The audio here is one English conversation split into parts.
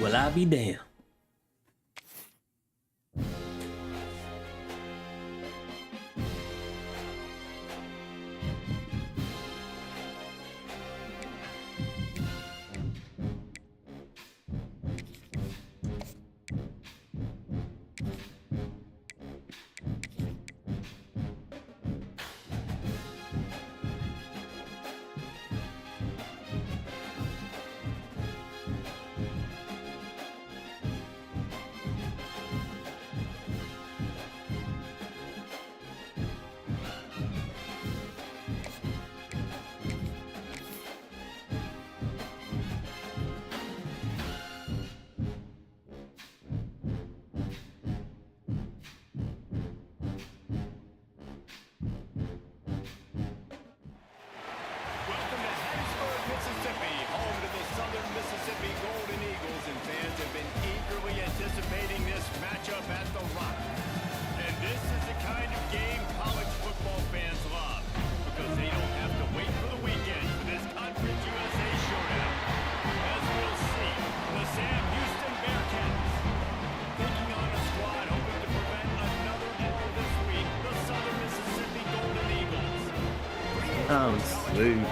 Well, I'll be damned. Mississippi, home to the Southern Mississippi Golden Eagles, and fans have been eagerly anticipating this matchup at the Rock. And this is the kind of game college football fans love, because they don't have to wait for the weekend for this Conference USA showdown. As we'll see, the Sam Houston Bearcats taking on a squad hoping to prevent another error this week, the Southern Mississippi Golden Eagles. I'm sweet.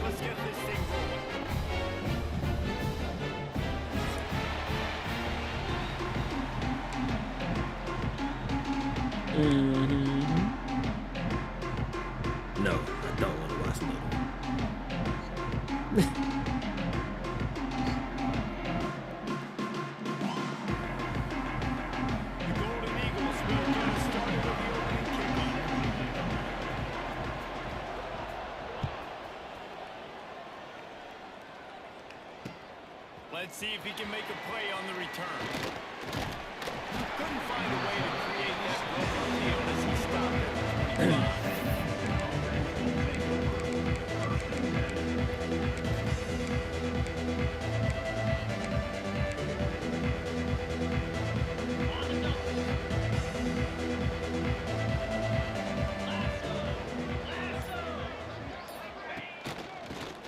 Let's get this thing rolling. No, I don't want to watch that. The Golden Eagles will get us started with the opening kickoff. Let's see if he can make a play on the return. Couldn't find a way to create that rubber field as he stopped it.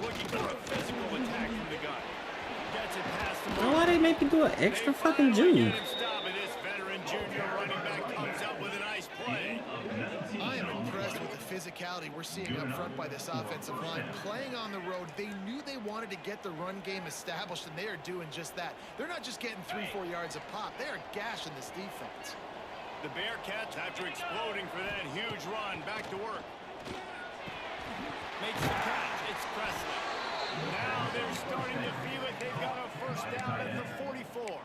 Looking for a physical attack from the gun. Gets it past the Why they make me do an extra fucking juke? I am impressed with the physicality we're seeing up front by this offensive line. Playing on the road, they knew they wanted to get the run game established, and they are doing just that. They're not just getting 3-4 yards a pop. They are gashing this defense. The Bearcats, after exploding for that huge run, back to work. Makes the catch. It's Presley. Now they're starting to feel it. They've got a first down at the 44.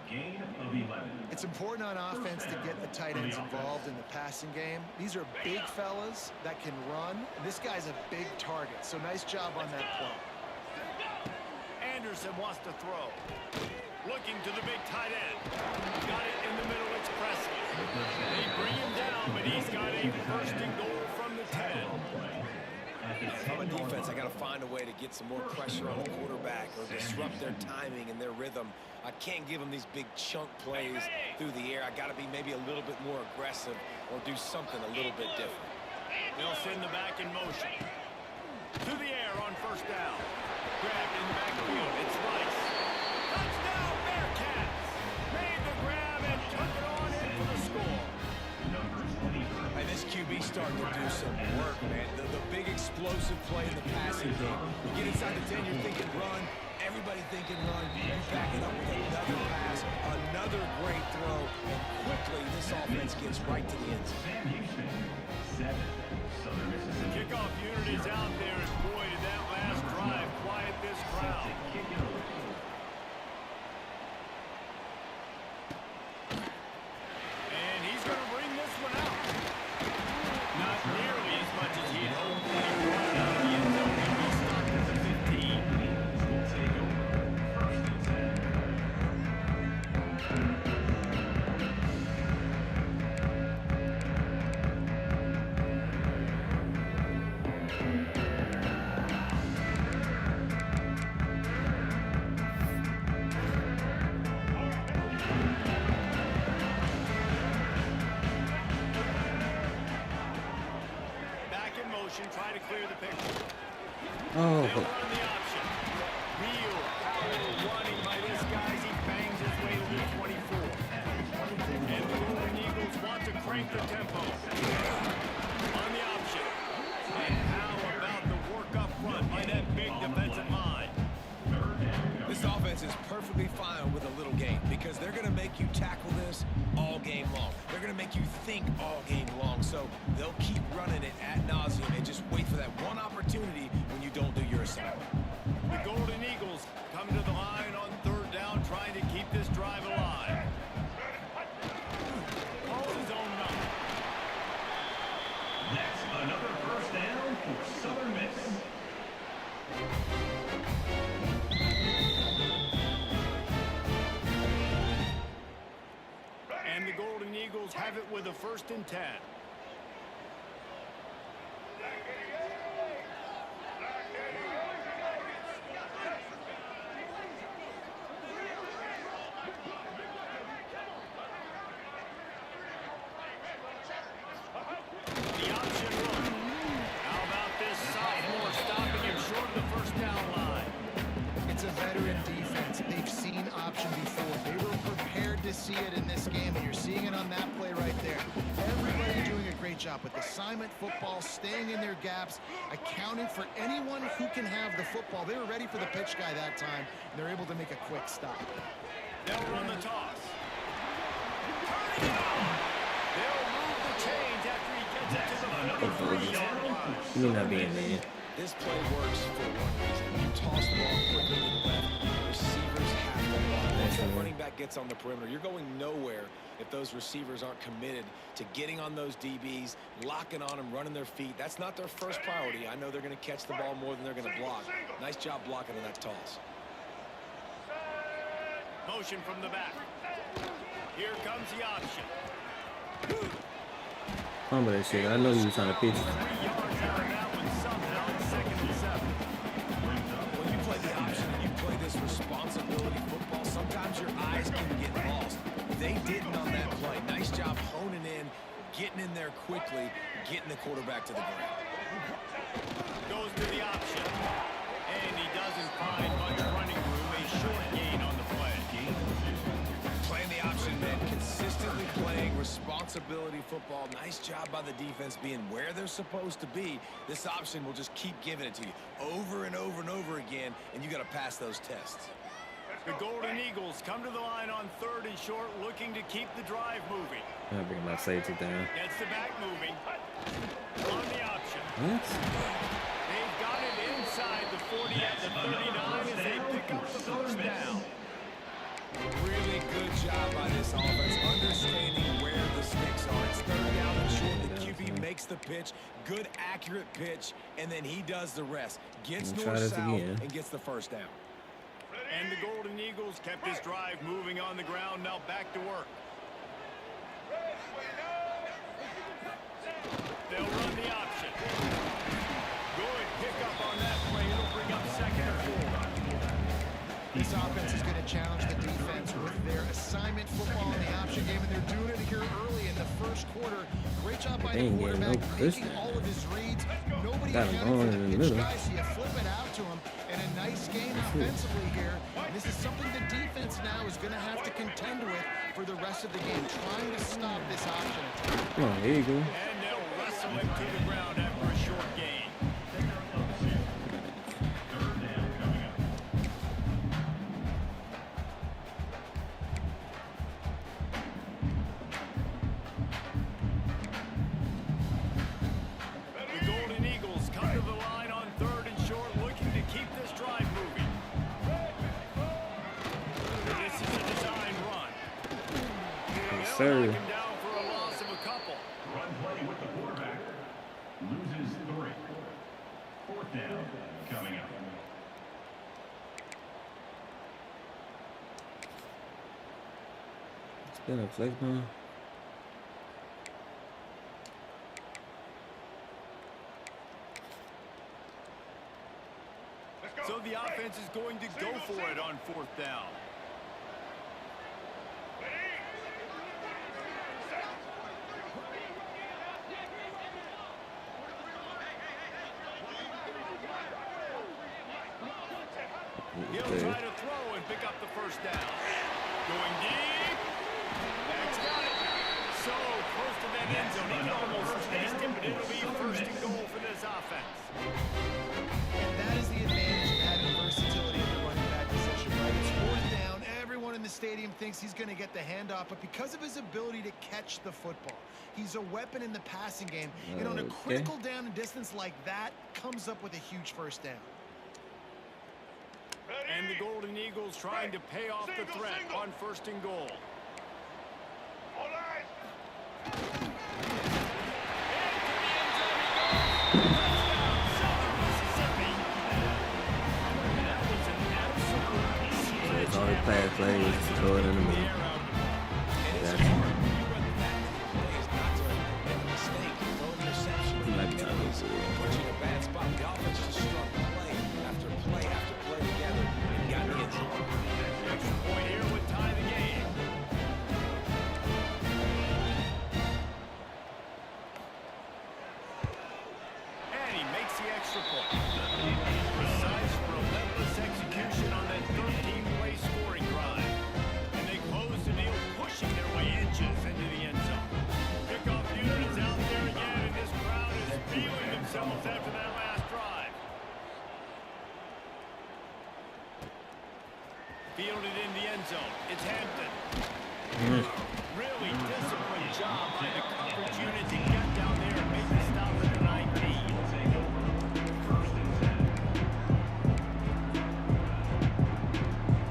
It's important on offense to get the tight ends involved in the passing game. These are big fellas that can run. And this guy's a big target, so nice job on that play. Anderson wants to throw. Looking to the big tight end. Got it in the middle. It's Presley. They bring him down, but he's got a first and goal from the 10. If I'm a defense, I got to find a way to get some more pressure on the quarterback or disrupt their timing and their rhythm. I can't give them these big chunk plays through the air. I got to be maybe a little bit more aggressive or do something a little bit different. They'll send the back in motion. To the air on first down. Grabbed in the backfield. It's Rice. Touchdown, Bearcats! Made the grab and took it on in for the score. Hey, this QB starting to do some work, man. The big explosive play in the passing game. You get inside the 10, you're thinking run. Everybody thinking run. You back it up with another pass, another great throw, and quickly this offense gets right to the end zone. Kickoff unit is out there, and boy, did that last drive quiet this crowd. And he's going to bring this one out. Not nearly as much as he'd hoped. He brought it out of the end zone, and he stopped at the 15. Back in motion, try to clear the picture. Oh. They'll run the option. Real power running by this guy as he bangs his way to the 24. And the Golden Eagles want to crank the tempo. On the option. And how about the work up front by that big defensive line? This offense is perfectly fine with a little game because they're going to make you tackle this all game long. They're going to make you think all game long. So they'll keep running it ad nauseum and just wait for that one opportunity when you don't do your assignment. The Golden Eagles come to the line on third down, trying to keep this drive alive. Calls his own number. That's another first down for Southern Miss. And the Golden Eagles have it with a 1st and 10. The option look. How about this sophomore stopping him short of the 1st down line? It's a veteran defense. They've seen option before. They were prepared to see it in this game, and you're seeing it on that play right there. Everybody doing a great job with assignment football, staying in their gaps, accounting for anyone who can have the football. They were ready for the pitch guy that time, and they're able to make a quick stop. They'll run the toss. Turning it on. They'll move the chains after he gets it to the 43-yard line. You may not be in there. This play works for one reason. You toss the ball quickly to the left, receivers have to block. Once that running back gets on the perimeter, you're going nowhere if those receivers aren't committed to getting on those DBs, locking on them, running their feet. That's not their first priority. I know they're going to catch the ball more than they're going to block. Nice job blocking on that toss. Motion from the back. Here comes the option. Humble that shit. I know you was trying to pitch. 3 yards out of that one somehow. It's 2nd and 7. When you play the option and you play this responsibility football, sometimes your eyes can get lost. They didn't on that play. Nice job honing in, getting in there quickly, getting the quarterback to the ground. Goes to the option. And he doesn't find much running room. A short gain on the play. Playing the option meant consistently playing responsibility football. Nice job by the defense being where they're supposed to be. This option will just keep giving it to you over and over and over again, and you got to pass those tests. The Golden Eagles come to the line on 3rd and short, looking to keep the drive moving. I'll bring my safety down. Gets the back moving. On the option. What? They've got it inside the 40 at the 39 as they pick up the 1st down. Really good job by this offense, understanding where the sticks are. It's 3rd down and short. The QB makes the pitch, good accurate pitch, and then he does the rest. Gets north-south and gets the 1st down. And the Golden Eagles kept this drive moving on the ground. Now back to work. They'll run the option. Good pickup on that play. It'll bring up 2nd and 4. This offense is going to challenge the defense with their assignment football in the option game, and they're doing it here early in the 1st quarter. Great job by the quarterback, making all of his reads. Nobody accounting for the pitch guy, so you flip it out to him, and a nice game offensively here. And this is something the defense now is going to have to contend with for the rest of the game, trying to stop this option attack. Come on, here you go. And they'll wrestle him to the ground after a short gain. The Golden Eagles come to the line on 3rd and short, looking to keep this drive moving. This is a design run. Yes, They'll sir. knock him down for a loss of a couple. Run play with the quarterback. Loses 3. 4th down coming up. Spin a flex ball. So the offense is going to go for it on 4th down. He'll Okay. try to throw and pick up the first down. Going deep. That's got it. So close to that end zone. He can almost taste it, but it'll be first and goal for this offense. And that is the advantage of having versatility at the running back position, right? It's fourth down. Everyone in the stadium thinks he's going to get the handoff, but because of his ability to catch the football, he's a weapon in the passing game. And on a critical down and distance like that, comes up with a huge first down. And the Golden Eagles trying to pay off the threat on first and goal. It's all the pass plays, throw it in the middle. That's he might be trying to see it. Put you in a bad spot. The offense just strung play after play after play together and got the end zone. Extra point here would tie the game. And he makes the extra point. Precise, relentless execution on that 13-play scoring drive. And they close the deal, pushing their way inches into the end zone. Kickoff unit is out there again, and this crowd is feeling themselves after that last drive. Fielded in the end zone. It's Hampton. Really disciplined job by the coverage unit to get down there and make the stop at the 19.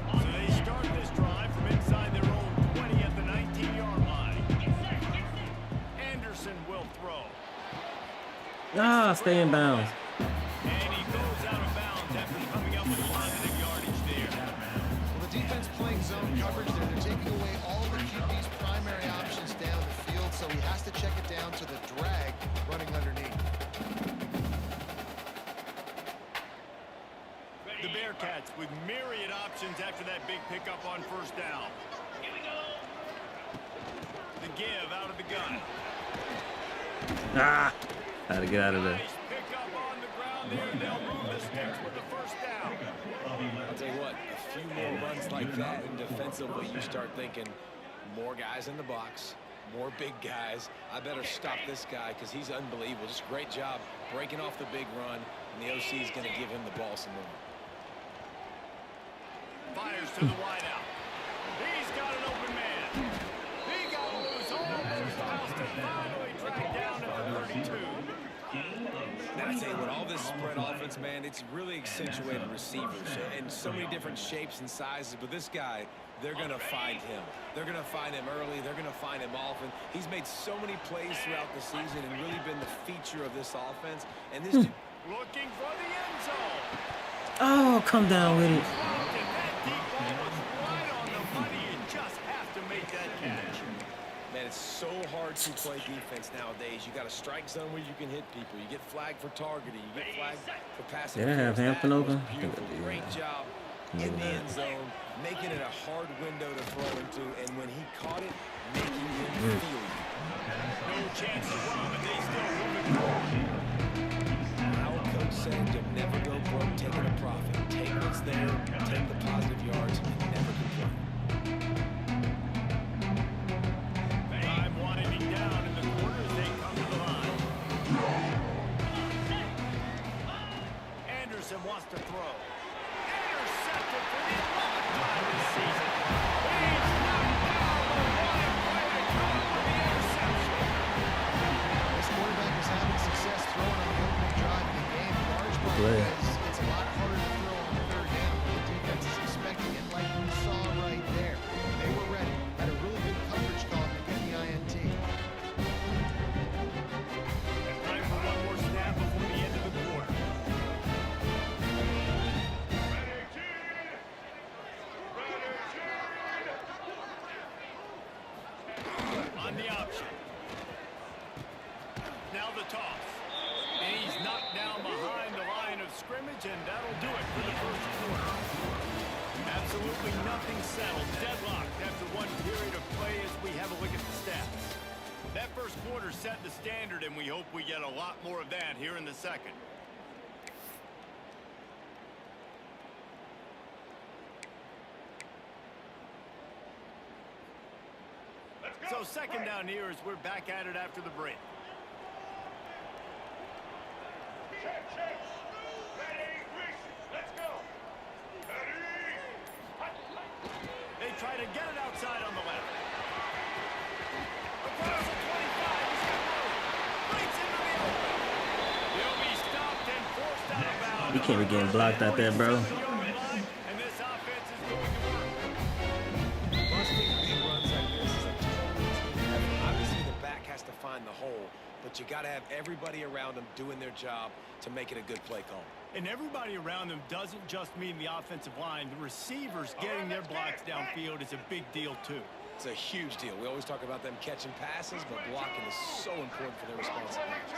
So they start this drive from inside their own 20 at the 19-yard line. Anderson will throw. Ah, stay in bounds. And he goes out of bounds after coming up with positive yardage there. Well, the defense playing zone coverage there. They're taking away all the QB's primary options down the field, so he has to check it down to the drag running underneath. The Bearcats with myriad options after that big pickup on first down. The give out of the gun. Ah, had to get out of there. Nice pickup on the ground there. They'll move the sticks with the first down. I'll tell you what, a few more runs like that, and defensively you start thinking more guys in the box, more big guys. I better stop this guy because he's unbelievable. Just a great job breaking off the big run, and the OC is going to give him the ball some more. Fires to the wideout. He's got an open man. He got loose, almost housed and finally tracked down at the 32. Now, I tell you what, all this spread offense, man, it's really accentuated receivers and so many different shapes and sizes. But this guy, they're going to find him. They're going to find him early. They're going to find him often. He's made so many plays throughout the season and really been the feature of this offense. And this dude, Looking for the end zone. Oh, come down with it. Dropped it. That deep ball was right on the money. You just have to make that catch. man, it's so hard to play defense nowadays. You got a strike zone where you can hit people. You get flagged for targeting. You get flagged for passing. Did I have Hampton That open? was beautiful. Great job in the end zone, making it a hard window to throw into, and when he caught it, making him feel it. No chance to run, but they still move it. Our coach said to never go broke taking a profit. Take what's there, take the positive yards, and never complain. Time winding down in the corner as they come to the line. Anderson wants to throw. Intercepted for the 11th time this season. He's knocked down the line by the caught with the interception. This quarterback is having success throwing on the opening drive of the game, in large part because it's a lot harder to throw on the third down when the defense is expecting it, like you saw right there. They were ready, had a really good coverage call to get the INT. And time for one more snap before the end of the quarter. On the option. Now the toss. And he's knocked down behind the line of scrimmage, and that'll do it for the first quarter. Absolutely nothing settled. Deadlocked after one period of play as we have a look at the stats. That first quarter set the standard, and we hope we get a lot more of that here in the second. So second down here as we're back at it after the break. They try to get it outside on the left. Across the 25, he's got room. Breaks into the open. He'll be stopped and forced out of bounds. You can't be getting blocked out there, bro. And this offense is going to work. Busting big runs like this is a total team effort. Obviously, the back has to find the hole, but you got to have everybody around them doing their job to make it a good play call. And everybody around them doesn't just mean the offensive line. The receivers getting their blocks downfield is a big deal, too. It's a huge deal. We always talk about them catching passes, but blocking is so important for their responsibilities.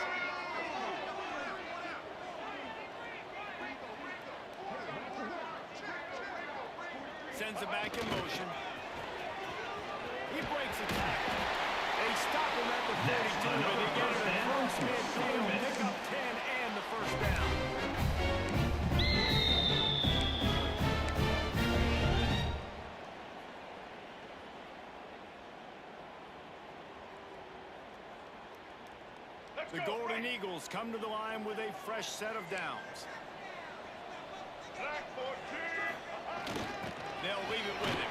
Sends it back in motion. He breaks a tackle. They stop him at the 42, but they get it across midfield, pick up 10 and the first down. The Golden Eagles come to the line with a fresh set of downs. They'll leave it with him.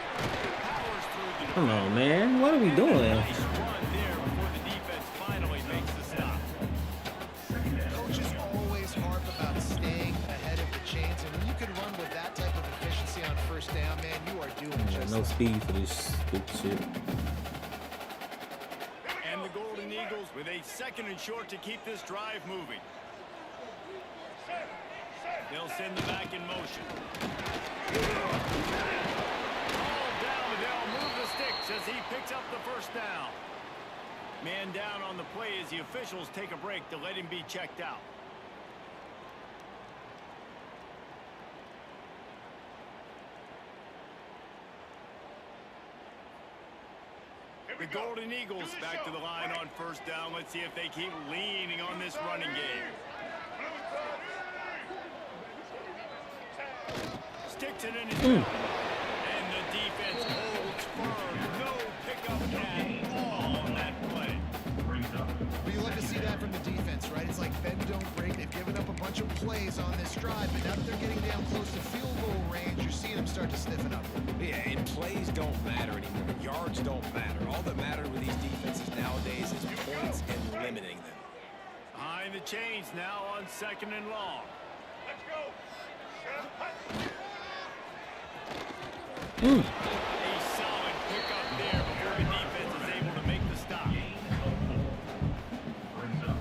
Powers through the Come on, man. What are we doing? nice run there before the defense finally makes the stop. Coaches always harp about staying ahead of the chains, and when you can run with that type of efficiency on first down, man, you are doing just No that. speed for this stupid shit. And the Golden Eagles with a second and short to keep this drive moving. They'll send the back in motion. All down, they'll move the sticks as he picks up the first down. Man down on the play as the officials take a break to let him be checked out. The Golden Eagles back to the line on first down. Let's see if they keep leaning on this running game. Sticks it in his mouth. And the defense holds firm. No pickup at all on that play. But you love to see that from the defense, right? It's like bend, don't break. They've given up a bunch of plays on this drive, but now that they're getting down close to field goal range, you're seeing them start to stiffen up. Yeah, and plays don't matter anymore. Yards don't matter. All that matters with these defenses nowadays is points and limiting them. Behind the chains now on second and long. Let's go. A solid pickup there before the defense is able to make the stop. Brings up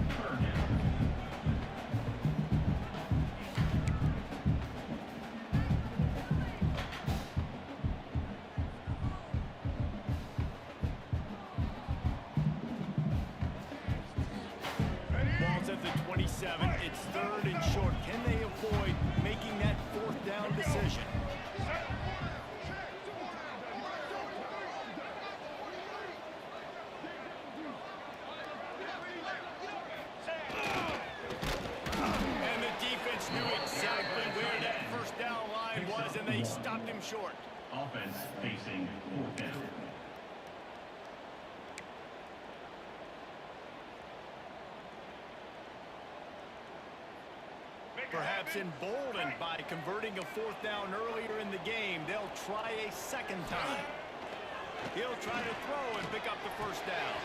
third down. Ball's at the 27. It's third and short. Can they avoid making that fourth down decision? And the defense knew exactly where that first down line was, and they stopped him short. Offense facing fourth down. Perhaps emboldened by converting a fourth down earlier in the game, they'll try a second time. He'll try to throw and pick up the first down.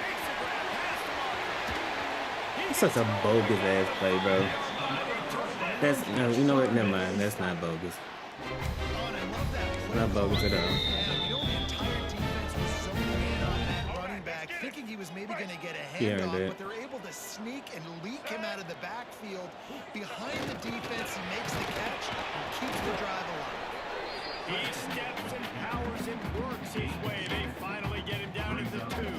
Makes the grab, pass to Martin. It's such a bogus ass play, bro. That's no, you know what? Never mind. That's not bogus. Not bogus at all. You know, the entire defense was zoning in on that running back, thinking he was maybe going to get a Yeah, handoff, they- but they're able to sneak and leak him out of the backfield. Behind the defense, he makes the catch and keeps the drive alive. He steps and powers and works his way. They finally get him down into two.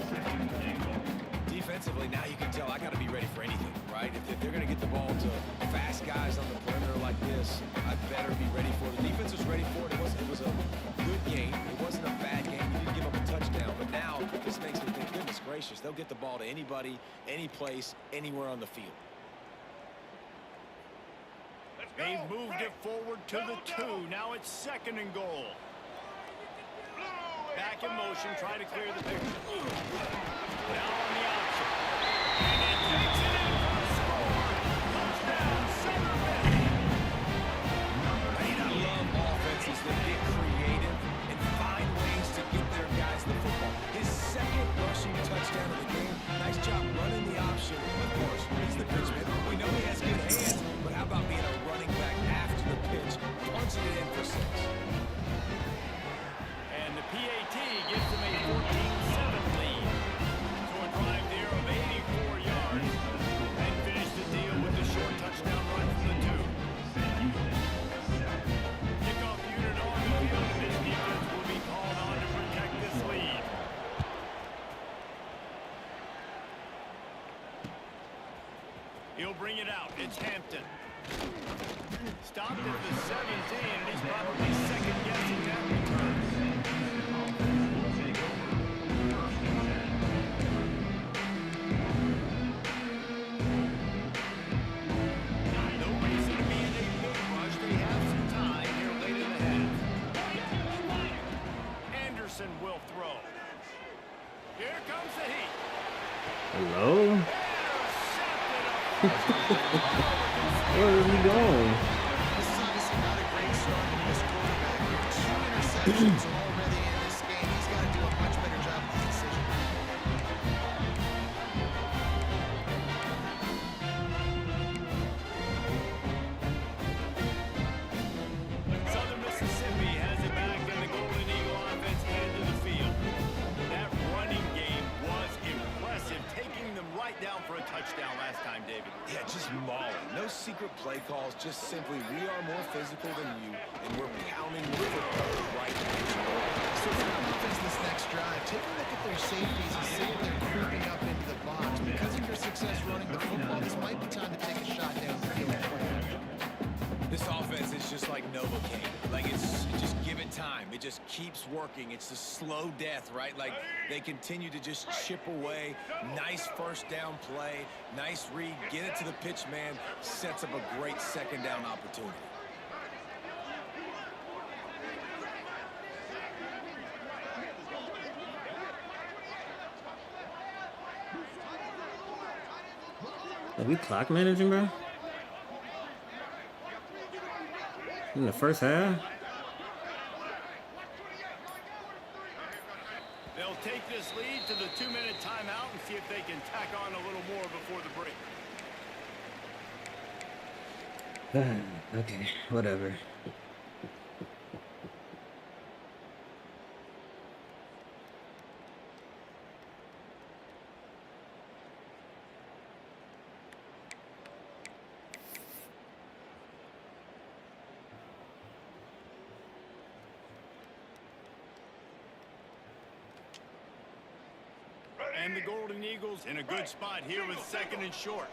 Defensively, now you can tell I got to be ready for anything, right? If they're going to get the ball to fast guys on the perimeter like this, I better be ready for it. The defense was ready for it. It was a good game. It wasn't a bad game. You didn't give up a touchdown. But now this makes me think, goodness gracious, they'll get the ball to anybody, any place, anywhere on the field. They've moved it forward to the two. Now it's second and goal. back in motion, trying to clear the picture. Now on the option. And it takes it in for a score. Touchdown, Southern Miss. I love offenses that get creative and find ways to get their guys the football. His second rushing touchdown of the game. Nice job running the option. Of course, he's the pitchman. We know he has good hands, but how about being a running back after the pitch, punching it in for 6? And the PAT gives them a 14-7 lead. So a drive there of 84 yards. And finish the deal with the short touchdown run from the 2. Kickoff unit on the field, and this defense will be called on to protect this lead. He'll bring it out. It's Hampton. Stopped at the 17, and he's probably second-guessing that return. No reason to be in a big rush. They have some time here late in the half. Anderson will throw. Here comes the heat. Hello? Where is he going? This is obviously not a great start for this quarterback. With 2 interceptions already in this game, he's got to do a much better job with his decision. Southern Mississippi has it back, and the Golden Eagle offense headed to the field. That running game was impressive, taking them right down for a touchdown last time, David. Yeah, just mauling. No secret play calls, just simply we are more physical than you, and we're pounding the football right now. So for the offense this next drive, take a look at their safeties and see if they're creeping up into the box. Because of your success running the football, this might be time to take a shot down the field. This offense is just like Novocaine. Like, just give it time. It just keeps working. It's a slow death, right? Like, they continue to just chip away. Nice first down play. Nice read. Get it to the pitch man. Sets up a great second down opportunity. Are we clock managing, bro? In the first half? They'll take this lead to the 2-minute timeout and see if they can tack on a little more before the break. Okay, whatever. And the Golden Eagles in a good spot here with 2nd and short.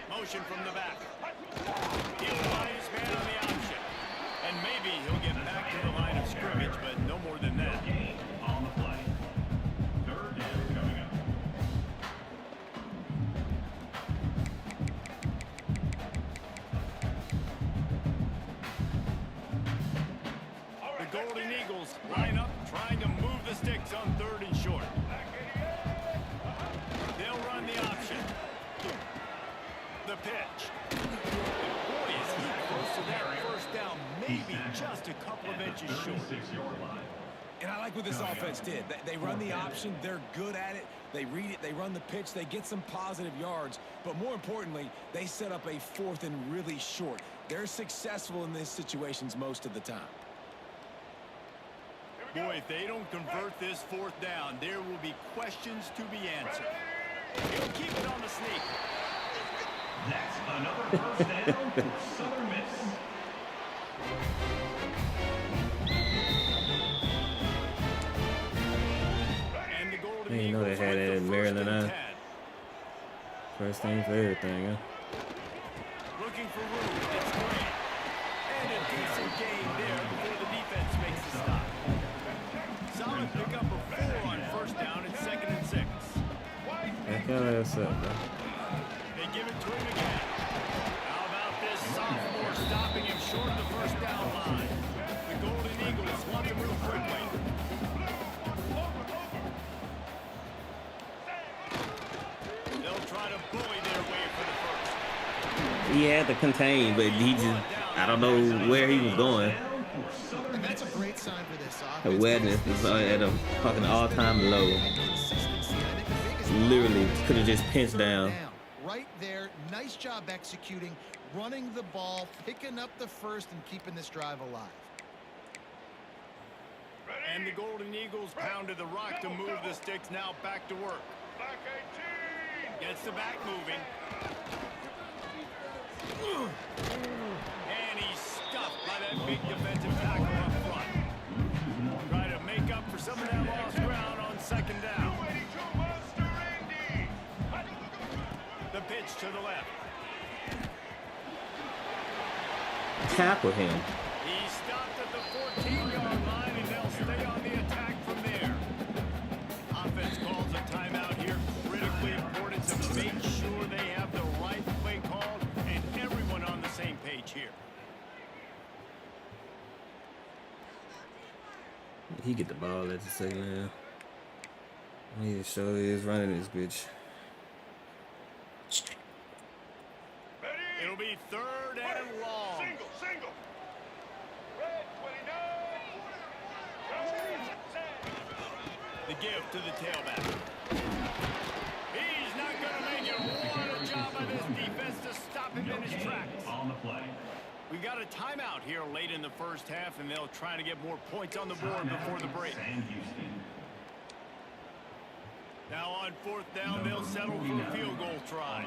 Motion from the back. He'll find his man on the option. And maybe he'll get back to the line of scrimmage, but no more than that. On the play. 3rd down coming up. The Golden Eagles line up, trying to move the sticks on 3rd and short. They'll run the option. The pitch. Boy, is he close to that first down. Maybe just a couple of inches short. 36-yard line. And I like what this offense did. They run the option. They're good at it. They read it. They run the pitch. They get some positive yards. But more importantly, they set up a 4th and really short. They're successful in these situations most of the time. Boy, if they don't convert this 4th down, there will be questions to be answered. He'll keep it on the sneak. That's another first down for Southern Miss. And the Golden I didn't know they Eagles had with it the in 1st Maryland, and huh? 10. First thing for everything, huh? Looking for room. It's Grant. And a decent gain there before the defense makes the stop. Solid pickup of 4 on 1st down at 2nd and 6. Back your ass up, bro. They give it to him again. How about this sophomore stopping him short of the 1st down line? The Golden Eagles He had to contain, but he just, I don't know where he was going. And that's a great sign for this offense. Awareness was at a fucking all-time low. Consistency. I think the biggest Literally could have just pinched down. Right there. Nice job executing, running the ball, picking up the first, and keeping this drive alive. And the Golden Eagles pounded the rock to move the sticks now back to work. Gets the back moving. And he's stuffed by that big defensive tackle up front. Try to make up for some of that lost ground on second down. The pitch to the left. Tackle him. He stopped at the 14-yard line, and they'll stay on the attack from there. Offense calls a timeout here. Critically important to make sure they have the right play called and everyone on the same page here. He get the ball at the second half. He sure is running this bitch. It'll be third and long. Single. Red 29. The give to the tailback. He's not going to make it. What a job by this defense to stop him in his tracks. On the play. We got a timeout here late in the first half, and they'll try to get more points on the board before the break. Now on fourth down, they'll settle for a field goal try.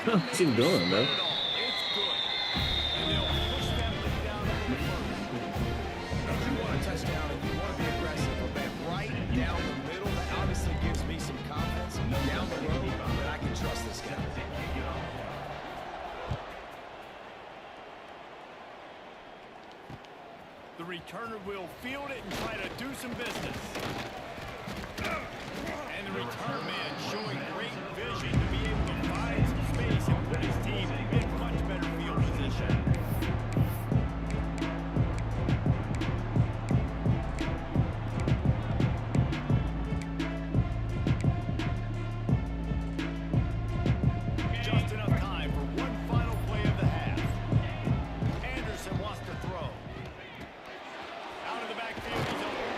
What's he doing, bro? It's good. And they'll push that lead down over the first. If you want a touchdown and you want to be aggressive, but man, right down the middle, that obviously gives me some confidence down the road that I can trust this guy. The returner will field it and try to do some business. And the return man showing great vision to be able to find some space and put his team in much better field position. Just enough time for one final play of the half. Anderson wants to throw. Out of the backfield, he's open.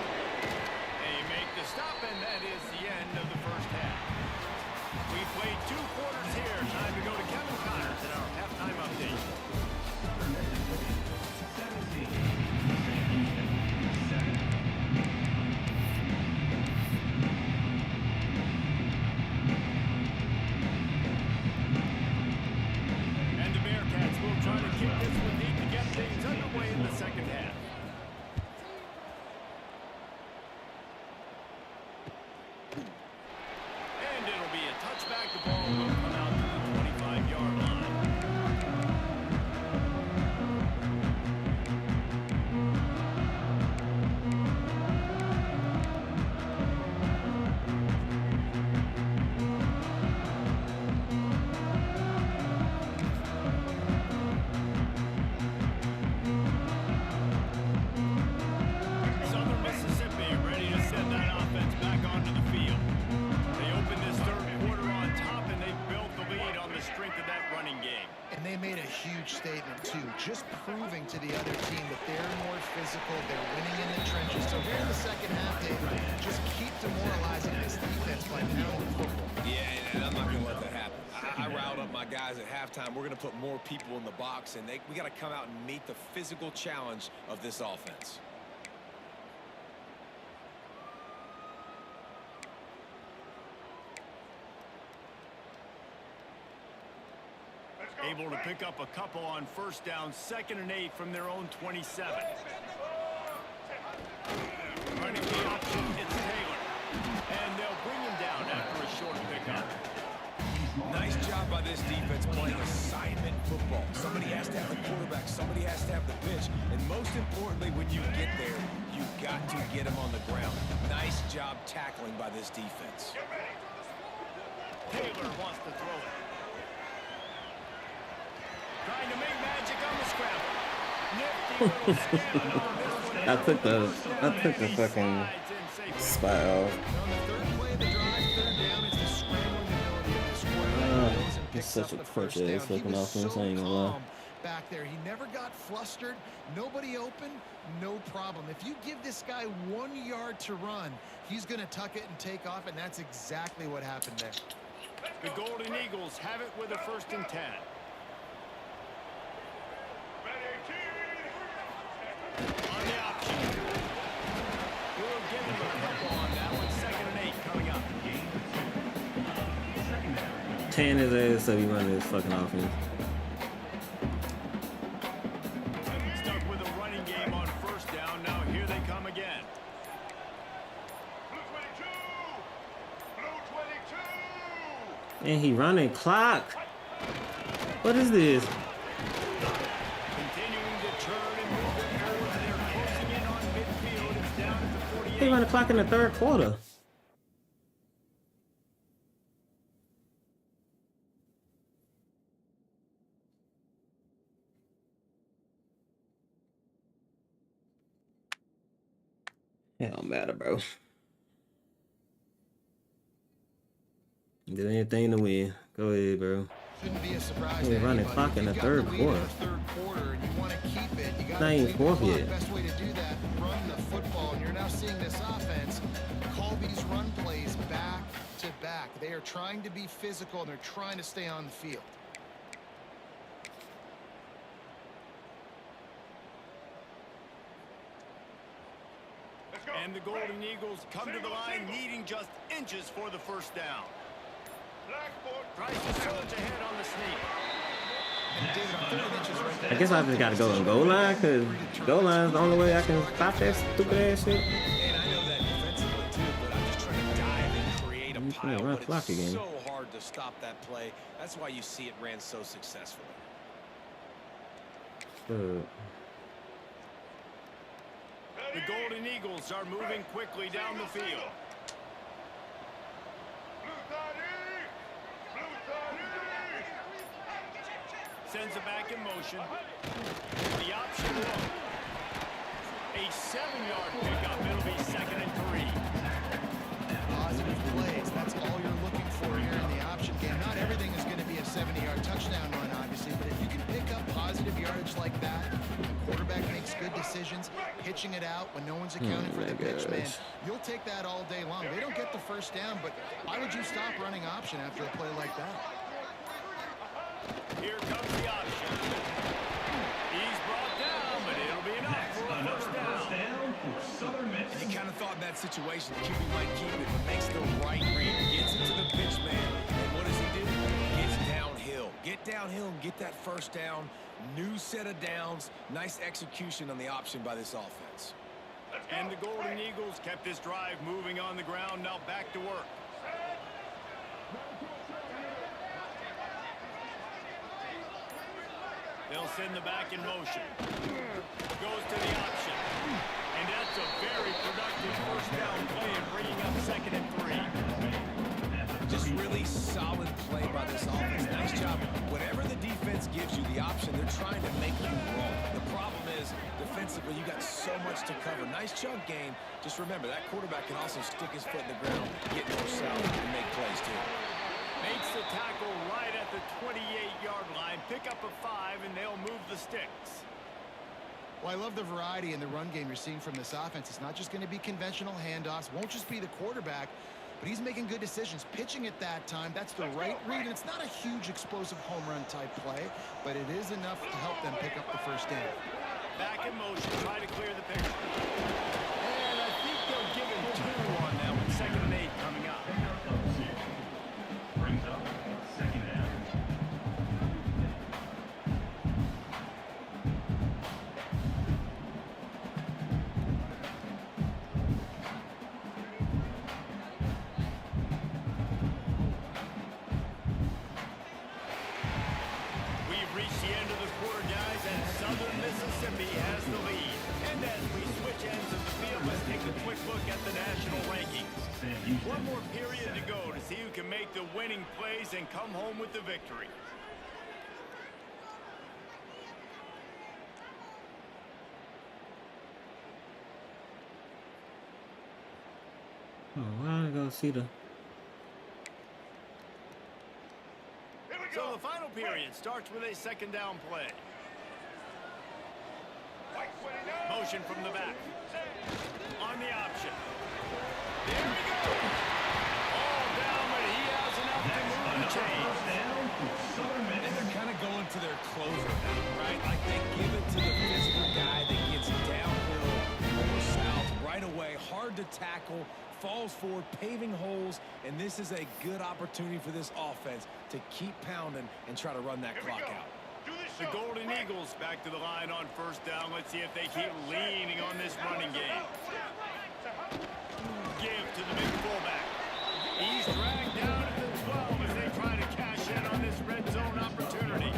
They make the stop, and that is the end of the first half. We played 2 quarters here. Time to go to Kevin Connors in our halftime update. And the Bearcats will try to kick this one deep to get things underway in the second half. And it'll be a touchback. The ball will come out to the 25-yard line. Southern Mississippi ready to send that offense back onto the field. They opened this third quarter on top, and they built the lead on the strength of that running game. And they made a huge statement, too, just proving to the other team that they're more physical, they're winning in the trenches. So here in the second half, they just keep demoralizing this defense by pounding the football. Yeah, and I'm not going to let that happen. I riled up my guys at halftime. We're going to put more people in the box, and we got to come out and meet the physical challenge of this offense. Able to pick up a couple on first down, 2nd and 8 from their own 27. Running the option, it's Taylor. And they'll bring him down after a short pickup. Nice job by this defense playing assignment football. Somebody has to have the quarterback, somebody has to have the pitch, and most importantly, when you get there, You've got to get him on the ground. Nice job tackling by this defense. Taylor wants to throw it. Trying to make magic on the scramble. Nifty little scramble on this one. I took the fucking spot off. On the third play of the drive, third down, it's the scrambling ability of this quarterback. Goes and It's picks such up a the first crutch-ass down. He looking was offense, so I ain't gonna lie. calm back there. He never got flustered. Nobody open, no problem. If you give this guy 1 yard to run, he's going to tuck it and take off, and that's exactly what happened there. The Golden Eagles have it with a 1st and 10. On the option. We'll give him a couple on that one. 2nd and 8 coming up. Tan his ass so he run his fucking offense. Stuck with a running game on 1st down. Now here they come again. And he running clock. What is this? Continuing to turn and move it forward. They're closing in on midfield. It's down at the 48. He run the clock in the 3rd quarter. It don't matter, bro. Do anything to win. Go ahead, bro. Shouldn't be a surprise. They to running anybody. clock If in the you've got 3rd lead in quarter. the third quarter and you want to keep it, you got Not to even play the 4th clock. yet. Best way to do that, run the football. And you're now seeing this offense call these run plays back to back. They are trying to be physical and they're trying to stay on the field. And the Golden Eagles come to the line needing just inches for the 1st down. Tries to surge ahead on the sneak. And David, on 3rd inches right there. I guess I just gotta go on goal line, cause goal line's the only way I can stop that stupid ass shit. And I know that defensively too, but I'm just trying to dive and create a You pile. can't run But clock it's again. so hard to stop that play. That's why you see it ran so successfully. The Golden Eagles are moving quickly down the field. Sends it back in motion. The option look. A 7-yard pickup. It'll be 2nd and 3. Positive plays. That's all you're looking for here in the option game. Not everything is going to be a 70-yard touchdown run, obviously, but if you can pick up positive yardage like that, the quarterback makes good decisions, pitching it out when no one's accounting for the pitch, man, you'll take that all day long. They don't get the 1st down, but why would you stop running option after a play like that? Here comes the option. He's brought down, but it'll be enough for a 1st down. And you kind of thought in that situation, the QB might keep it, but makes the right read. Gets into the pitch, man. And what does he do? Gets downhill. Get downhill and get that 1st down. New set of downs. Nice execution on the option by this offense. And the Golden Eagles kept this drive moving on the ground. Now back to work. They'll send the back in motion. Goes to the option. And that's a very productive 1st down play and bringing up 2nd and 3. Just really solid play by this offense. Nice job. Whatever the defense gives you the option, they're trying to make you roll. The problem is, defensively, you got so much to cover. Nice chunk game. Just remember, that quarterback can also stick his foot in the ground, get more solid, and make plays, too. Makes the tackle right at the 28-yard line. Pick up a 5, and they'll move the sticks. Well, I love the variety in the run game you're seeing from this offense. It's not just going to be conventional handoffs. Won't just be the quarterback, but he's making good decisions. Pitching at that time, that's the right read. And it's not a huge explosive home run type play, but it is enough to help them pick up the 1st down. Back in motion, try to clear the picture. And I think they'll give him 2 on that one. 2nd and 8 coming up. Brings up 2nd down. We've reached the end of the quarter, guys, and Southern Mississippi has the lead. And as we switch ends of the quick look at the national rankings. One more period to go to see who can make the winning plays and come home with the victory. Oh, why don't I go see the... So the final period starts with a second down play. Motion from the back. On the option. There we go. All down, but he has enough to move the chains. And they're kind of going to their closer now, right? Like they give it to the physical guy that gets downhill or south right away. Hard to tackle, falls forward, paving holes, and this is a good opportunity for this offense to keep pounding and try to run that clock out. The Golden Eagles back to the line on first down. Let's see if they keep leaning on this running game. Give to the big fullback. He's dragged down at the 12 as they try to cash in on this red zone opportunity.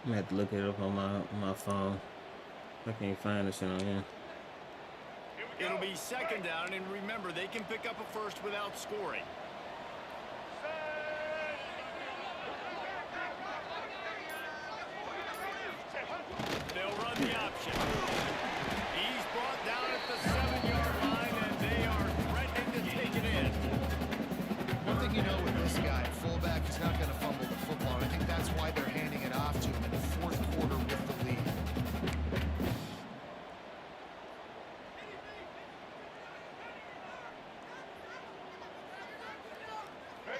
I'm gonna have to look it up on my phone. I can't find this shit on here. It'll be second down, and remember, they can pick up a first without scoring. They'll run the option. He's brought down at the 7-yard line, and they are threatening to take it in. One thing you know with this guy, fullback, he's not going to fumble the football. And I think that's why they're handing it off to him in the fourth quarter with the lead.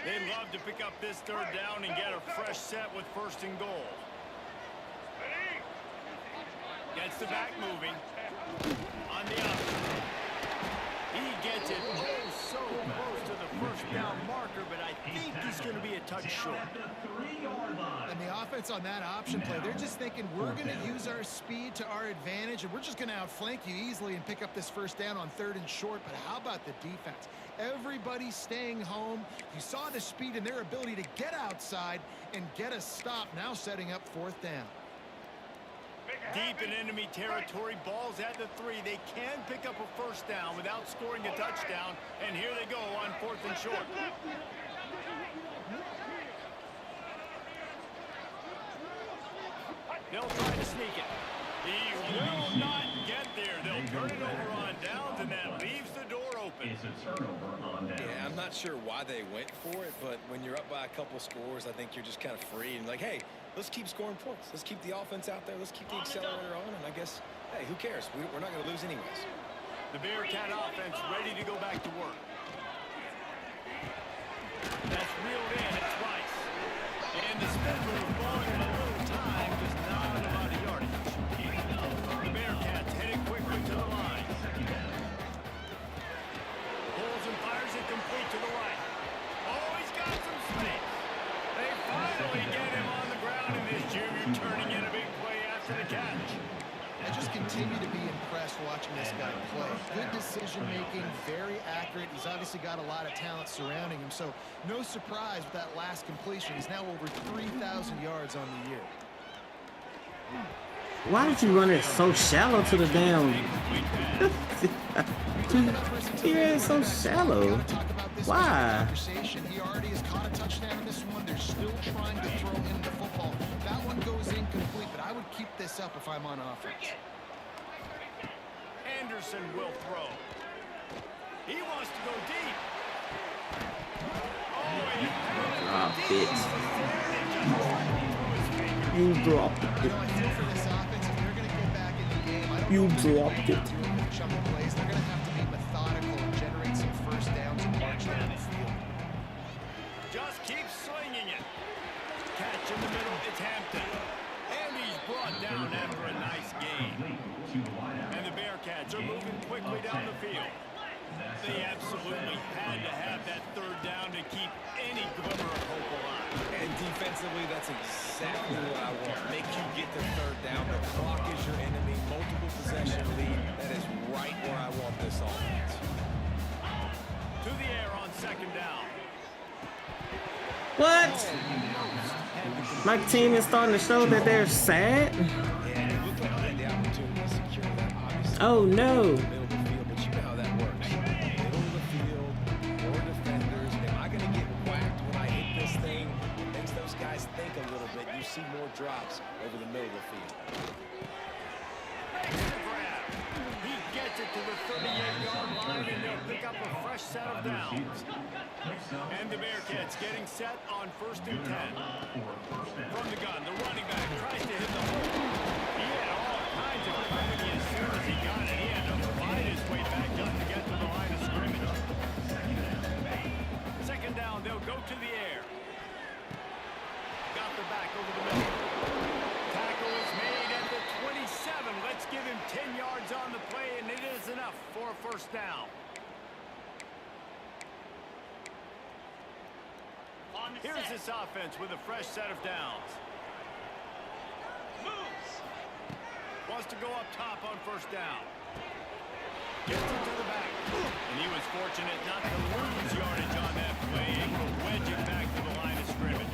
They'd love to pick up this third down and get a fresh set with first and goal. Gets the back moving. On the option. He gets it so close to the first down marker, but I think he's going to be a touch short. And the offense on that option play, they're just thinking we're going to use our speed to our advantage, and we're just going to outflank you easily and pick up this first down on third and short. But how about the defense? Everybody's staying home. You saw the speed and their ability to get outside and get a stop, now setting up fourth down. Deep in enemy territory, balls at the 3. They can pick up a first down without scoring a touchdown, and here they go on fourth and short. They'll try to sneak it. He will not get there. They'll turn it over on downs, and that leaves the door open. It's a turnover on down. Yeah, I'm not sure why they went for it, but when you're up by a couple scores, I think you're just kind of free and like, hey, let's keep scoring points. Let's keep the offense out there. Let's keep the accelerator on, and I guess, hey, who cares? We're not going to lose anyways. The Bearcat offense ready to go back to work. That's reeled in at twice. And the spin move falling in a little time, just not a lot of yardage. The Bearcats headed quickly to the line. Pulls and fires it complete to the right. Oh, he's got some space. They finally get him on the ground, and this junior turning in a big play after the catch. I just continue to be impressed watching this guy play. Good decision-making, very accurate. He's obviously got a lot of talent surrounding him, so no surprise with that last completion. He's now over 3,000 yards on the year. Why did you run it so shallow to the damn... Yeah, it's so shallow. Why? He already has caught a touchdown in this one. They're still trying to throw him the football. That one goes incomplete, but I would keep this up if I'm on offense. Anderson will throw. He wants to go deep. Oh, You dropped it. You know, I feel for this offense, if they're going to get back in the game, I don't You know dropped it. chunk plays. They're going to have to be methodical and generate some first downs and march down the field. just keep slinging it. Catch in the middle, it's Hampton. And he's brought down after a nice gain. And the Bearcats are moving quickly down the field. They absolutely had to have that third down to keep any glimmer of hope alive. And defensively, that's exactly what I want. Make you get the third down. The clock is your enemy. Multiple possession lead. That is right where I want this offense. To the air on second down. What? Had the My team is starting to show that they're sad. Yeah, it looked like they had the opportunity to secure that, obviously. Oh no. Middle of the field, but you know how that works. Middle of the field, more defenders. Am I going to get whacked when I hit this thing? It makes those guys think a little bit. You see more drops over the middle of the field. He gets it to the 38-yard line, and they'll pick up a fresh set of downs. And the Bearcats getting set on 1st and 10. From the gun, the running back tries to hit the hole. He had all kinds of gravity as soon as he got it. He had to fight his way back up to get to the line of scrimmage. Second down, they'll go to the air. Got the back over the middle. Tackle is made at the 27. Let's give him 10 yards on the play, and it is enough for a first down. Here's this offense with a fresh set of downs. Wants to go up top on first down. Gets it to the back. And he was fortunate not to lose yardage on that play. Able to wedge it back to the line of scrimmage.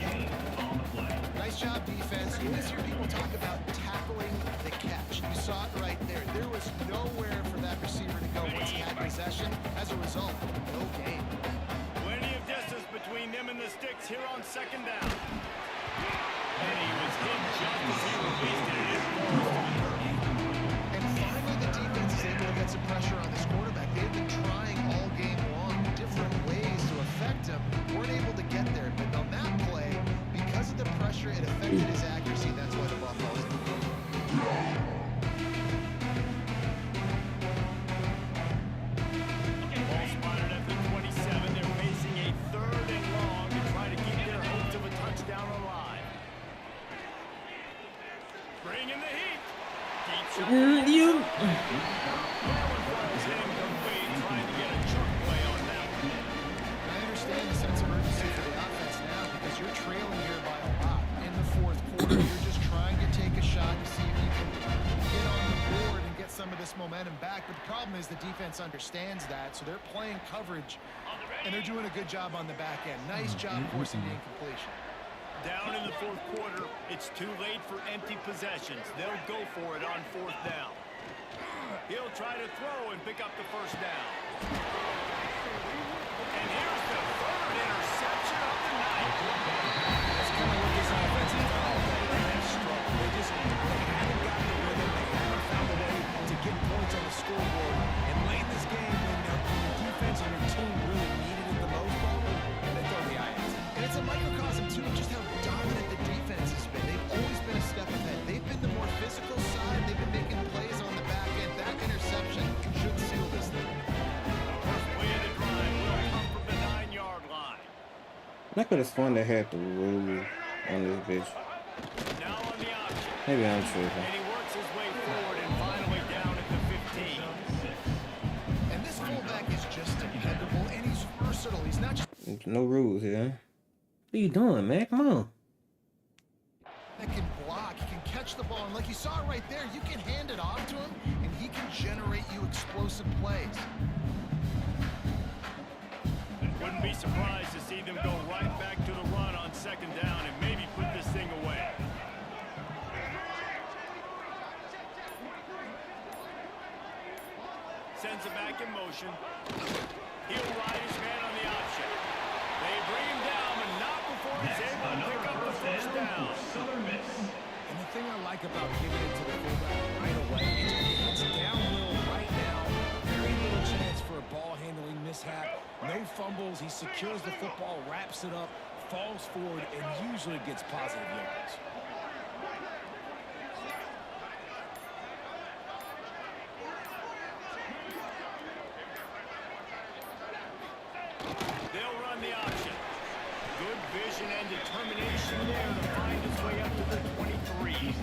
Nice job, defense. You always hear people talk about tackling the catch. You saw it right there. There was nowhere for that receiver to go once he had possession. As a result, no gain. Plenty of distance between them and the sticks here on second down. And he was hit just as he released it. And finally, the defense is able to get some pressure on this quarterback. They've been trying all game long different ways to affect him. Weren't able to get there, but on that play, because of the pressure, it affected his accuracy. That's why the ball falls in the field. Ball spotted at the 27. They're facing a 3rd and long to try to keep their hopes of a touchdown alive. Bring in the heat. Deep shot. You. Falls incomplete, trying to get a chunk play on that one. I understand the sense of urgency for the offense now because you're trailing here by a lot. In the 4th quarter, you're just trying to take a shot to see if you can get on the board and get some of this momentum back. But the problem is the defense understands that, so they're playing coverage, and they're doing a good job on the back end. Nice job forcing the incompletion. Down in the 4th quarter, it's too late for empty possessions. They'll go for it on 4th down. He'll try to throw and pick up the first down. And here's the 3rd interception of the night. That's kind of what this offense is all about. They have struggled. They haven't gotten the rhythm. They haven't found a way to get points on the scoreboard. And late in this game, when the defense and your team really needed it the most, they throw the eye out. And it's a microcosm, too, of just how dominant the defense has been. They've always been a step ahead. They've been the more physical side. They've been making plays on the back end. That interception should seal this thing. First play of the drive will come from the 9-yard line. I could have sworn they had the rule on this bitch. Now on the option. Maybe I'm And tripping. he works his way forward and finally down at the 15. And this fullback is just dependable, and he's versatile. He's not just No rules here. What are you doing, man? Come on. that can block. He can catch the ball, and like you saw right there, you can hand it off to him, and he can generate you explosive plays. Wouldn't be surprised to see them go right back to the run on second down and maybe put this thing away. Sends it back in motion. He'll ride his man on the option. They bring him down, but not before he's able to pick up the first down. And the thing I like about giving it to the fullback right away, it's downhill right now. Very little chance for a ball handling mishap. No fumbles. He secures the football, wraps it up, falls forward, and usually gets positive yards. They'll run the option. Good vision and determination there to find his way up to the 23.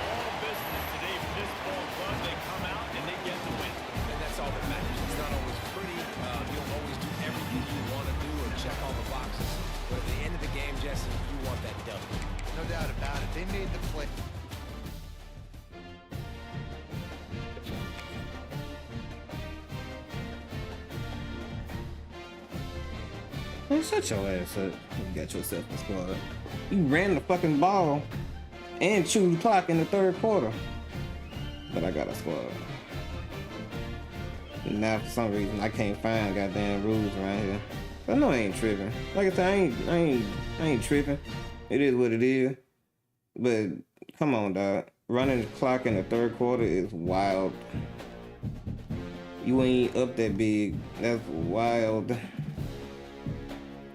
All business today for this ball club. They come out and they get the win. And that's all that matters. It's not always pretty. You'll always do everything you want to do or check all the boxes. But at the end of the game, Jesse, you want that W. No doubt about it. They made the play. Man, shut your ass up. You got yourself a squad. You ran the fucking ball and chewed the clock in the third quarter. But I got a squad. Now for some reason I can't find goddamn rules around here. I know I ain't tripping. Like I said, I ain't tripping. It is what it is. But come on, dog. Running the clock in the third quarter is wild. You ain't up that big. That's wild.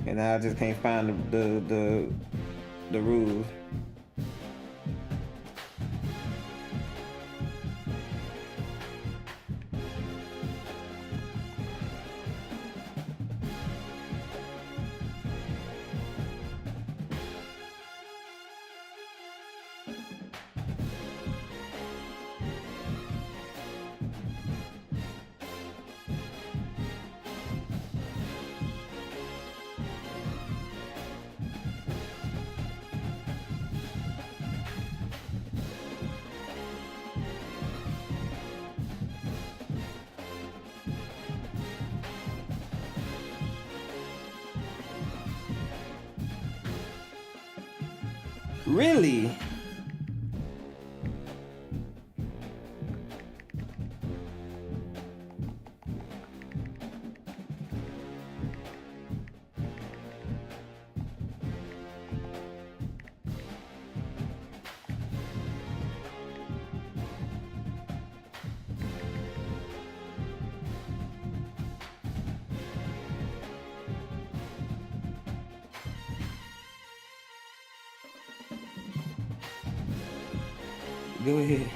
And I just can't find the rules. Really? Go ahead.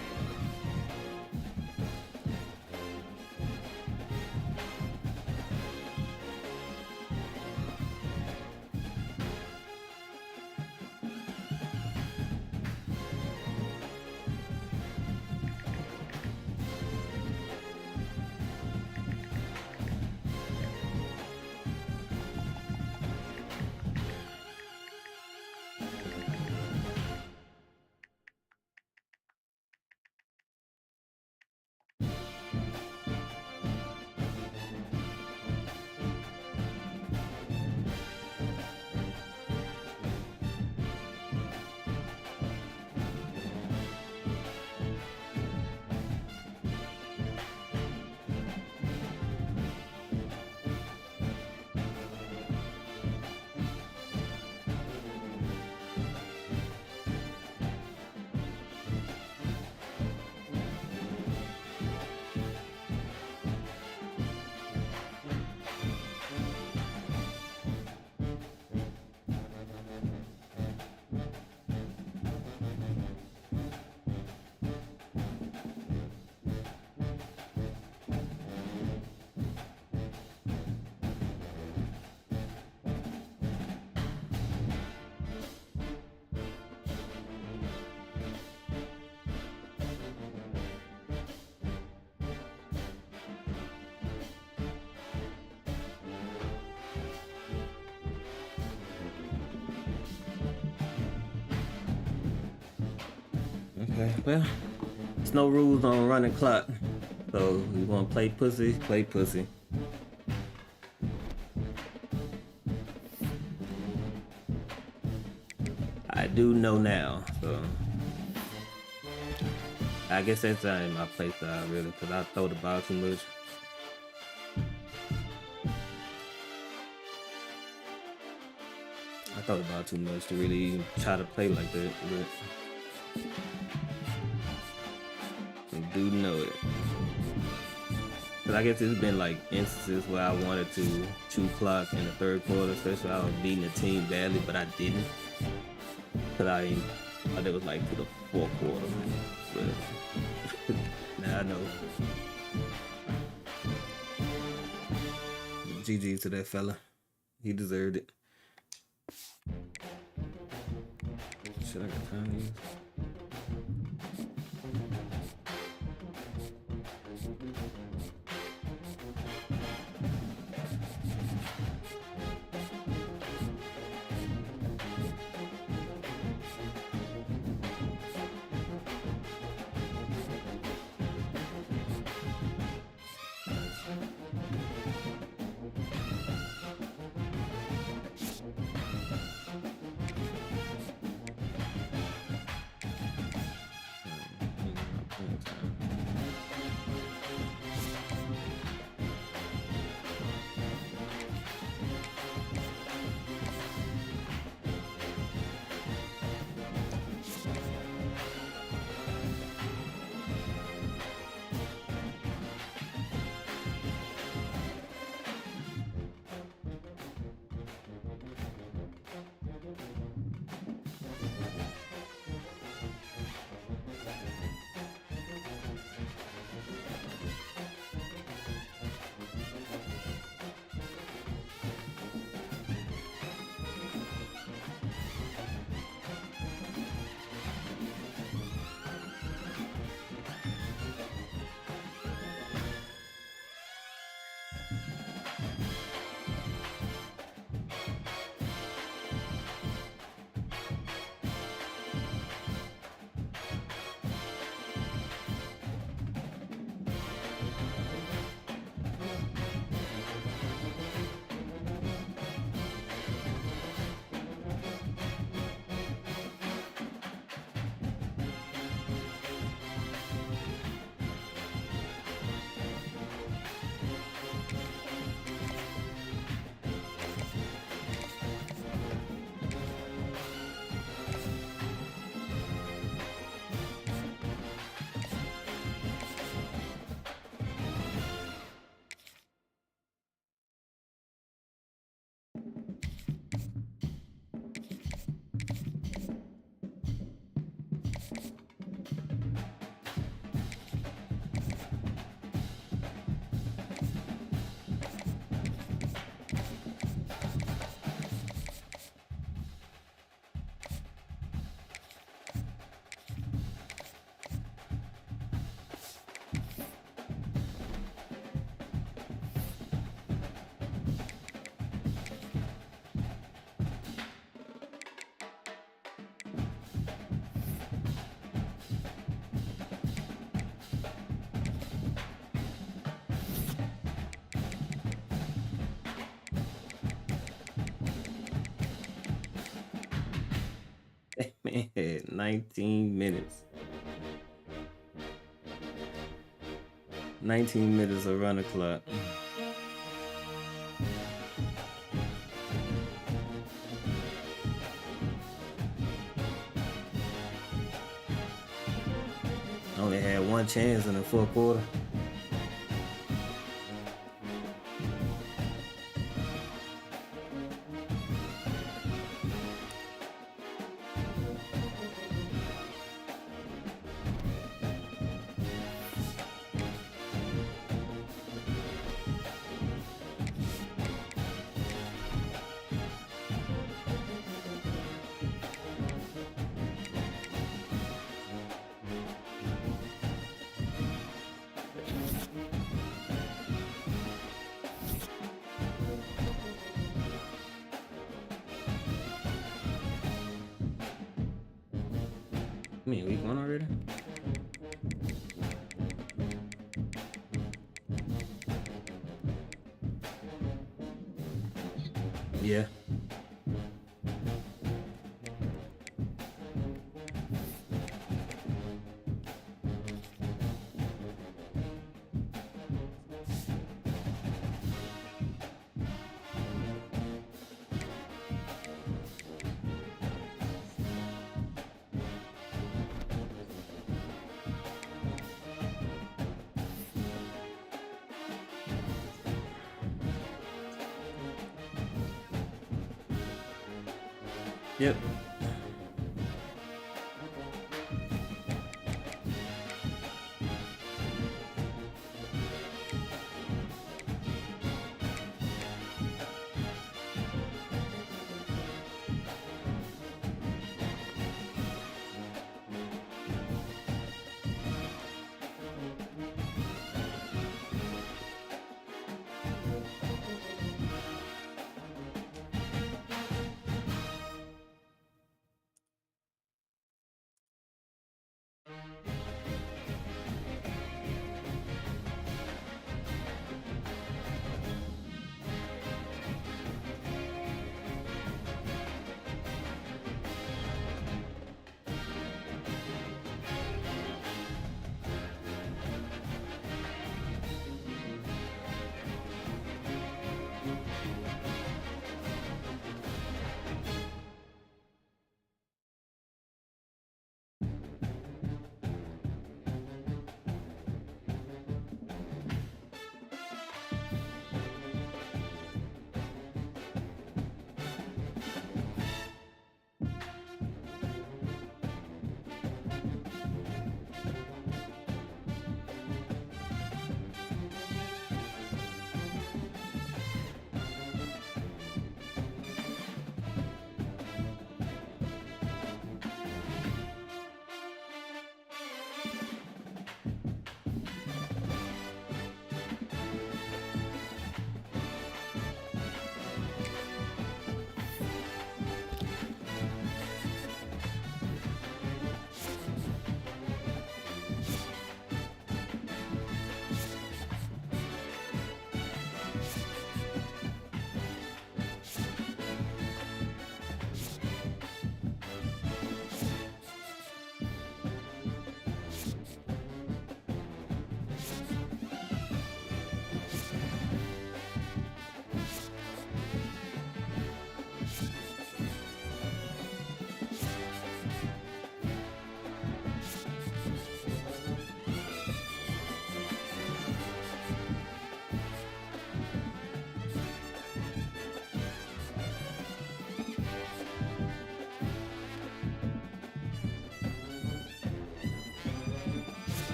Okay, well, there's no rules on running clock. So you want to play pussy, play pussy. I do know now, so I guess that's not in my play style really, because I throw the ball too much. I throw the ball too much to really even try to play like that, but I do know it. Cause I guess it's been like instances where I wanted to chew clock in the third quarter, especially I was beating the team badly, but I didn't. Cause I thought it was like to the fourth quarter. But now I know. GG to that fella. He deserved it. Shit, I got time to use. Man had 19 minutes. 19 minutes of run clock. Only had one chance in the fourth quarter. I mean, week 1 already? Yeah. Yep.